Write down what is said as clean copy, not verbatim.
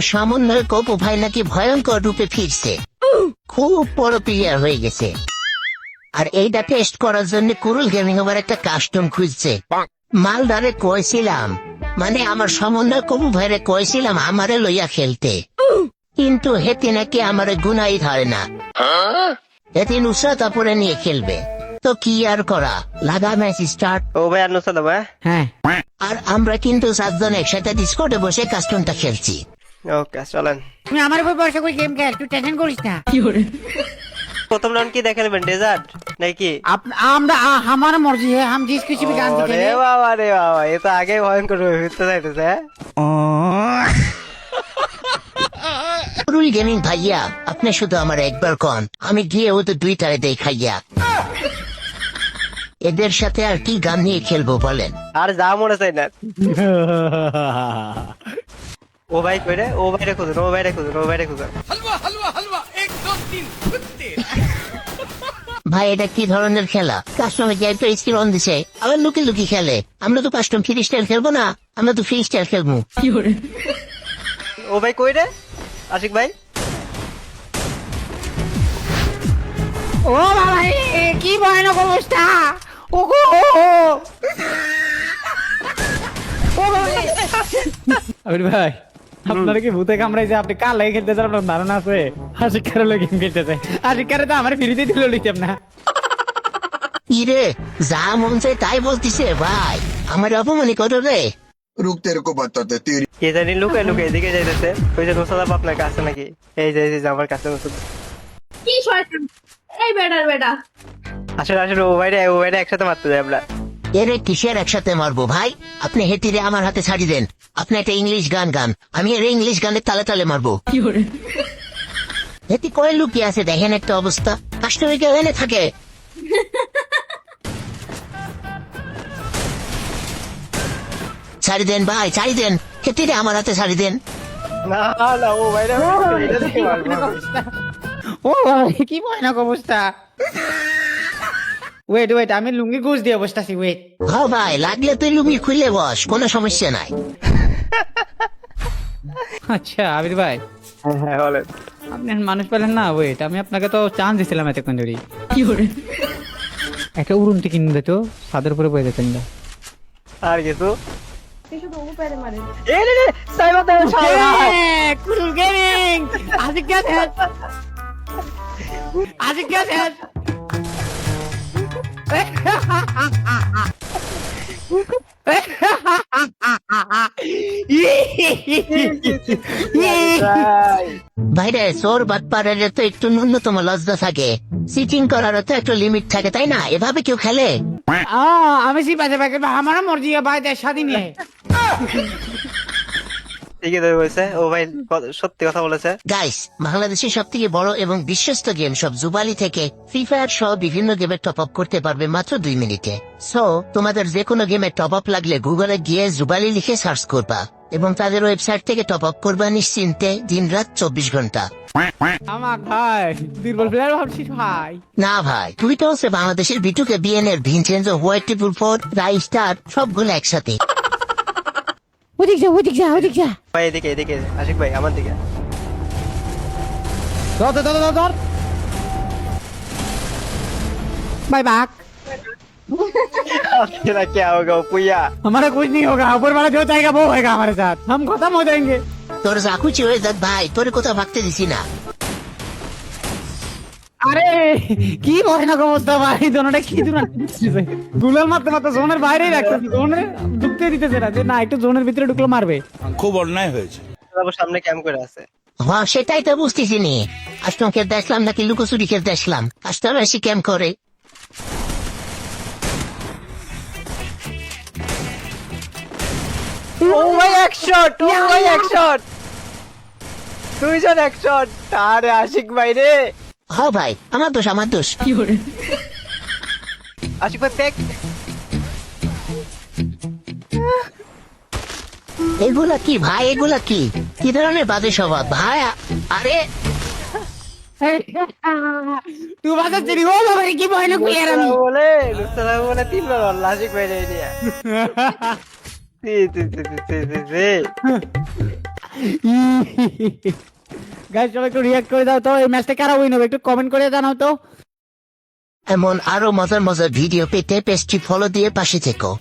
সামান্যের কপু ভাই নাকি ভয়ঙ্কর রূপে ফিরছে, খুব বড় প্লেয়ার হয়ে গেছে। আর এইটা টেস্ট করার জন্য কুরুল গেমিং আবার একটা কাস্টম খুঁজছে। মালদারে কইছিলাম, মানে আমার সমন্বয় কপু ভাইরে কইছিলাম আমারে লইয়া খেলতে, কিন্তু হেতি নাকি আমারে গুনাই ধরে না। হেতি নুসরাত আপুরে নিয়ে খেলবে, তো কি আর করা, লাগা ম্যাচ স্টার্ট। ও ভাই আর নুসরাত ভাই। হ্যাঁ আর আমরা কিন্তু 7 জন একসাথে ডিসকর্ডে বসে কাস্টমটা খেলছি। ওকে চলেন। তুমি আমার উপর ভরসা করে গেম খেল, তুই টেনশন করিস না। প্রথম রাউন্ড কি দেখালেন, ডেজার্ট নাকি? আমরা हमारा मर्जी है, हम जिस किसी भी जान से রে खेले। বাবা রে বাবা, এ তো আগে ভয়ঙ্কর হয়ে ফিরতে চাইতেছে। কুরুল গেমিং ভাইয়া, আপনি শুধু আমার একবার কন, আমি গিয়ে ও তো 2টারে দেখাইয়া। এদের সাথে আর কি গান নিয়ে খেলবো বলেন? আর যা মনে চাই না। ও ভাই কইরে, ও ভাইরে খুঁজুন, ও ভাইরে খুঁজুন, ও ভাইরে খুঁজুন। ভাই এটা কি ধরনের খেলা? কাস্টমে যে একটা স্কিল অন দিছে, আবার লুকি লুকি খেলে। আমরা তো কাস্টম ফ্রি স্টাইল খেলবো না, আমরা তো ফ্রি স্টাইল খেলবো। ও ভাই কইরে, আশিক ভাই। ও বাবা রে, কি ভয়ানক অবস্থা। ও গো ও বাবা রে। আবির ভাই, আপনারা কি ভূতে কামড়াইছে? আপনি কার লাগে খেলতেছেন? আপনার ধারণা আছে? আশিক কারে লাগে গেম খেলতেছে। আশিক কারে তো আমার ফ্রিতে দিল লিতাম না। ইরে, যা মন চাই তাই বলতিছে ভাই, আমার অপমানি করো রে। रुक तेरे को बताते तेरी কে জানি লুকে লুকে এদিকে যাইতেছে। ওই যে নুসরাত আপা আপনার কাছে নাকি? এই যে আমার কাছে নুসরাত। কি শয়তান এই বেটার বেটা। আসলে আসলে ও ভাইরে একসাথে মারতে যাই আমরা। এরে কিসের একসাথে মারবো ভাই? আপনি হেতিরে আমার হাতে ছাড়ি দেন, আপনি একটা ইংলিশ গান, আমি এর ইংলিশ গানের তালে তালে মারবো। হেতি কয় লুকিয়ে আছে দেখেন একটা অবস্থা, কাস্টমে কেউ এনে থাকে। ছাড়ি দেন ভাই, ছাড়ি দেন, হেতিরে আমার হাতে ছাড়ি দেন। না না, ও ভাইরে এটা দেখে মারবো। ও বাবা রে, কি ভয়ানক অবস্থা। ওয়েট ওয়েট, আমি লুঙ্গি গুজ দিয়ে বসতাছি। ওয়েট, হ্যাঁ ভাই, লাগলে তুই লুঙ্গি খুলে বস, কোনো সমস্যা নাই। আচ্ছা আবির ভাই, হ্যাঁ বলেন। আপনি মানুষ পেলেন না? ওয়েট, আমি আপনাকে তো চান্স দিছিলাম এতক্ষণ ধরে। একটা উড়ুনটি কিনে দিত, ছাদের উপরে বয়ে যেতেন না। আর কিছু? শুধু উপরে মারে। এ রে রে, সাইবা দাও শালা। কুরুল গেমিং, আশিক কে আছে? আশিক কে আছে? ভাইরে, চোর বাটপারের তো একটু ন্যূনতম লজ্জা থাকে, চিটিং করার তো একটু লিমিট থাকে, তাই না? এভাবে কেউ খেলে? আমি সিপাশে পাকে, हमारा मर्जी है भाई, देश शादी नहीं है। ঠিকই তো বলছে, ও ভাই সত্যি কথা বলেছে। গাইস, বাংলাদেশের সব থেকে বড় এবং বিশ্বস্ত গেম সব জুবালি থেকে ফ্রি ফায়ার সহ বিভিন্ন গেমে টপ আপ করতে পারবে মাত্র 2 মিনিটে। সো তোমাদের যে কোনো গেমে টপ আপ লাগলে গুগলে গিয়ে জুবালি লিখে সার্চ করবা এবং তাদের ওয়েবসাইট থেকে টপ আপ করবা নিশ্চিন্তে, দিন-রাত 24 ঘন্টা। আমার ভাই দুর্বল প্লেয়ার ভাবছিস ভাই? না ভাই, তুই তো হচ্ছে বাংলাদেশের বিটুকে বিএনএর ভিনচেনজো, হোয়াইট ট্রিপল ফোর, রাইস্টার সবগুলো একসাথে। ওদিক যা, ওদিক যা, ওদিক যা। ভাই এদিকে এদিকে, আশিক ভাই আমার দিকে। ধর ধর ধর ধর। बाय बाक। तेरा क्या होगा पुया? हमारा कुछ नहीं होगा, ऊपर वाला जो चाहेगा वो होएगा हमारे साथ, हम खत्म हो जाएंगे। তোর যা খুশি হয়ে যাক ভাই, তোর কোথাও ভাগতে দিছি না। আরে কি ভয়ানক অবস্থা ভাই, দোনোটা কি দূর গুলাল মারতে মারতে জোনের বাইরেই রাখতেছে, জোনে ঢুকতে দিতেছে না, যে না একটু জোনের ভিতরে ঢুকলে মারবে। খুব অন্যায় হয়েছে। সামনে ক্যাম্প করে আছে। হ্যাঁ সেটাই তো বুঝতেছি নি, কাস্টম খেলতে আসলাম নাকি লুকোচুরি খেলতে আসলাম? কাস্টম এসে ক্যাম্প করে। ও ভাই এক শট, ও ভাই এক শট, দুইজন এক শট। আরে আশিক ভাই রে। হ্যাঁ ভাই, আমার দোষ, আমার দোষ। আশিক ভাই পেক। এগুলা কি ভাই, এগুলা কি কি ধরনের বাজে স্বভাব ভাই? আরে तू बात तेरी हो बाबा की भयानक प्लेयर আমি। বলে নুসরাত বলে 3 বার আশিক ভাই রে নিয়ে। গাইস সবাই একটু রিয়াক্ট করে দাও তো, এই ম্যাচটা কারা উইন হবে একটু কমেন্ট করে জানাও তো। এমন আরো মজার মজার ভিডিও পেতে পেজটি ফলো দিয়ে পাশে থেকো।